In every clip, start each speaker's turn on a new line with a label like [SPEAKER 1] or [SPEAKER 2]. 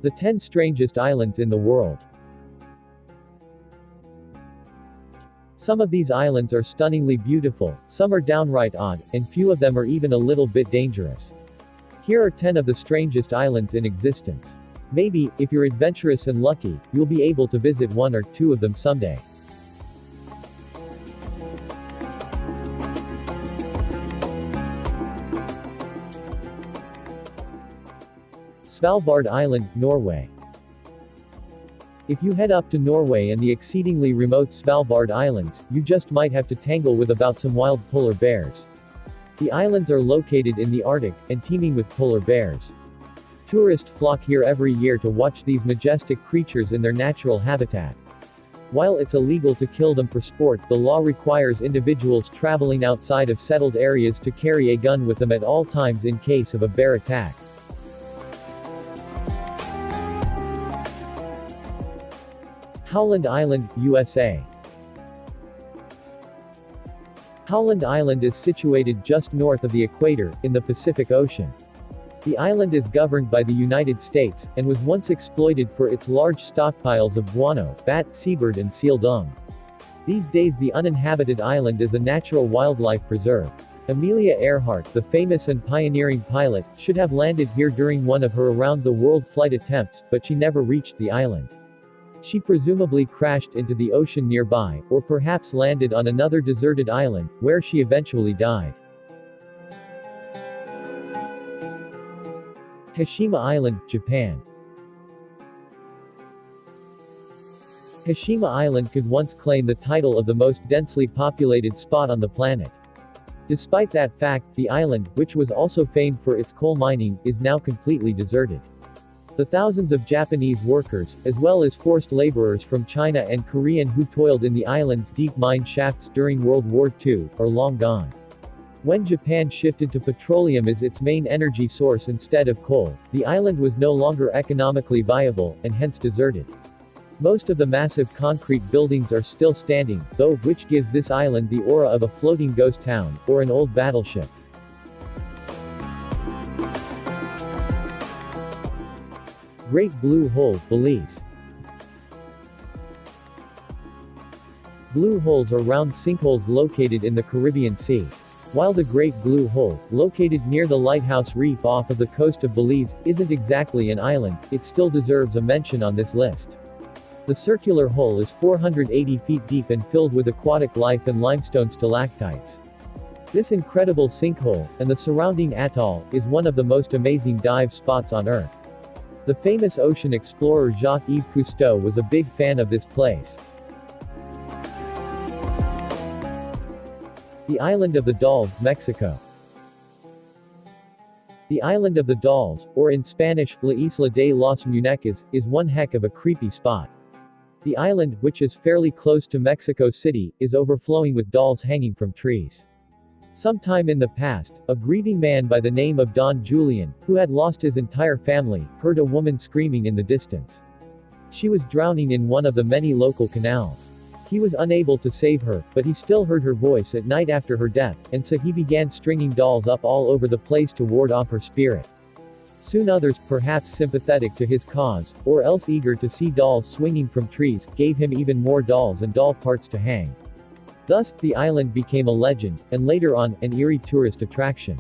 [SPEAKER 1] The 10 strangest islands in the world. Some of these islands are stunningly beautiful, some are downright odd, and few of them are even a little bit dangerous. Here are 10 of the strangest islands in existence. Maybe, if you're adventurous and lucky, you'll be able to visit one or two of them someday. Svalbard Island, Norway. If you head up to Norway and the exceedingly remote Svalbard Islands, you just might have to tangle with about some wild polar bears. The islands are located in the Arctic, and teeming with polar bears. Tourists flock here every year to watch these majestic creatures in their natural habitat. While it's illegal to kill them for sport, the law requires individuals traveling outside of settled areas to carry a gun with them at all times in case of a bear attack. Howland Island, USA. Howland Island is situated just north of the equator, in the Pacific Ocean. The island is governed by the United States, and was once exploited for its large stockpiles of guano, bat, seabird and seal dung. These days the uninhabited island is a natural wildlife preserve. Amelia Earhart, the famous and pioneering pilot, should have landed here during one of her around-the-world flight attempts, but she never reached the island. She presumably crashed into the ocean nearby, or perhaps landed on another deserted island, where she eventually died. Hashima Island, Japan. Hashima Island could once claim the title of the most densely populated spot on the planet. Despite that fact, the island, which was also famed for its coal mining, is now completely deserted. The thousands of Japanese workers, as well as forced laborers from China and Korean who toiled in the island's deep mine shafts during World War II, are long gone. When Japan shifted to petroleum as its main energy source instead of coal, the island was no longer economically viable, and hence deserted. Most of the massive concrete buildings are still standing, though, which gives this island the aura of a floating ghost town, or an old battleship. Great Blue Hole, Belize. Blue holes are round sinkholes located in the Caribbean Sea. While the Great Blue Hole, located near the Lighthouse Reef off of the coast of Belize, isn't exactly an island, it still deserves a mention on this list. The circular hole is 480 feet deep and filled with aquatic life and limestone stalactites. This incredible sinkhole, and the surrounding atoll, is one of the most amazing dive spots on Earth. The famous ocean explorer Jacques-Yves Cousteau was a big fan of this place. The Island of the Dolls, Mexico. The Island of the Dolls, or in Spanish, La Isla de los Muñecas, is one heck of a creepy spot. The island, which is fairly close to Mexico City, is overflowing with dolls hanging from trees. Sometime in the past, a grieving man by the name of Don Julian, who had lost his entire family, heard a woman screaming in the distance. She was drowning in one of the many local canals. He was unable to save her, but he still heard her voice at night after her death, and so he began stringing dolls up all over the place to ward off her spirit. Soon others, perhaps sympathetic to his cause, or else eager to see dolls swinging from trees, gave him even more dolls and doll parts to hang. Thus, the island became a legend, and later on, an eerie tourist attraction.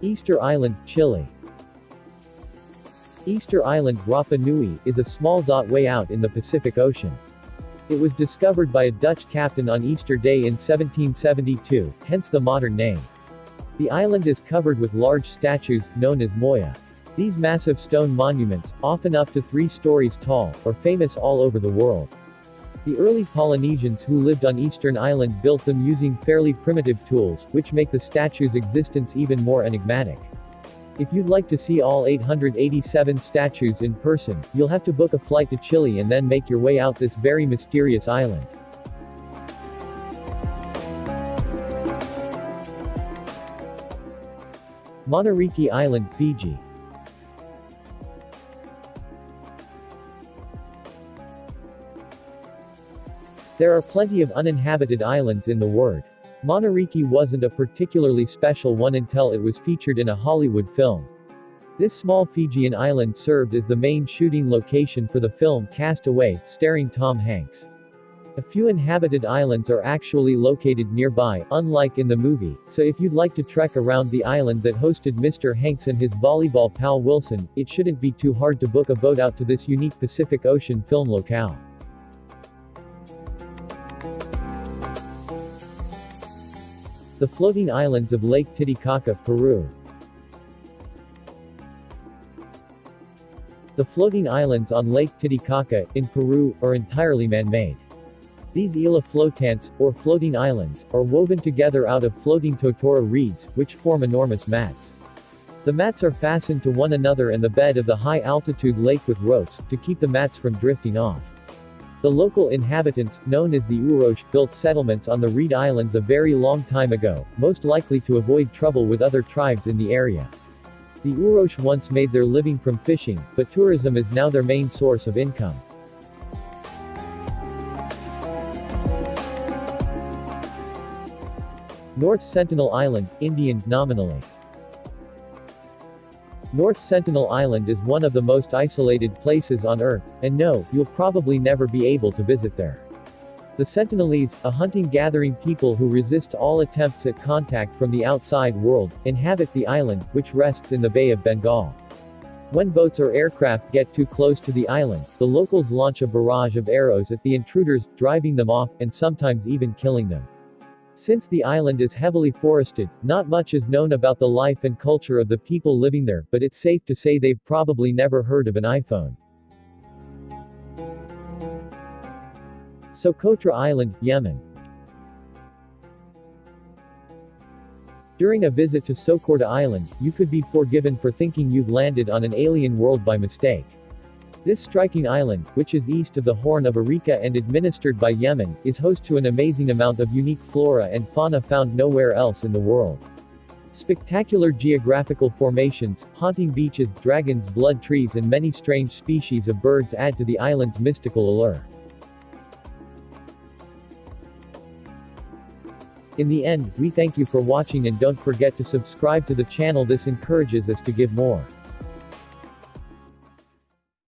[SPEAKER 1] Easter Island, Chile. Easter Island, Rapa Nui, is a small dot way out in the Pacific Ocean. It was discovered by a Dutch captain on Easter Day in 1772, hence the modern name. The island is covered with large statues, known as moya. These massive stone monuments, often up to 3 stories tall, are famous all over the world. The early Polynesians who lived on Eastern Island built them using fairly primitive tools, which make the statues' existence even more enigmatic. If you'd like to see all 887 statues in person, you'll have to book a flight to Chile and then make your way out this very mysterious island. Monariki Island, Fiji. There are plenty of uninhabited islands in the world. Monariki wasn't a particularly special one until it was featured in a Hollywood film. This small Fijian island served as the main shooting location for the film Cast Away, starring Tom Hanks. A few inhabited islands are actually located nearby, unlike in the movie, so if you'd like to trek around the island that hosted Mr. Hanks and his volleyball pal Wilson, it shouldn't be too hard to book a boat out to this unique Pacific Ocean film locale. The floating islands of Lake Titicaca, Peru. The floating islands on Lake Titicaca, in Peru, are entirely man-made. These isla flotantes, or floating islands, are woven together out of floating totora reeds, which form enormous mats. The mats are fastened to one another in the bed of the high-altitude lake with ropes, to keep the mats from drifting off. The local inhabitants, known as the Urosh, built settlements on the reed islands a very long time ago, most likely to avoid trouble with other tribes in the area. The Urosh once made their living from fishing, but tourism is now their main source of income. North Sentinel Island, Indian, nominally. North Sentinel Island is one of the most isolated places on Earth, and no, you'll probably never be able to visit there. The Sentinelese, a hunting-gathering people who resist all attempts at contact from the outside world, inhabit the island, which rests in the Bay of Bengal. When boats or aircraft get too close to the island, the locals launch a barrage of arrows at the intruders, driving them off, and sometimes even killing them. Since the island is heavily forested, not much is known about the life and culture of the people living there, but it's safe to say they've probably never heard of an iPhone. Socotra Island, Yemen. During a visit to Socotra Island, you could be forgiven for thinking you've landed on an alien world by mistake. This striking island, which is east of the Horn of Arica and administered by Yemen, is host to an amazing amount of unique flora and fauna found nowhere else in the world. Spectacular geographical formations, haunting beaches, dragons, blood trees and many strange species of birds add to the island's mystical allure. In the end, we thank you for watching and don't forget to subscribe to the channel. This encourages us to give more.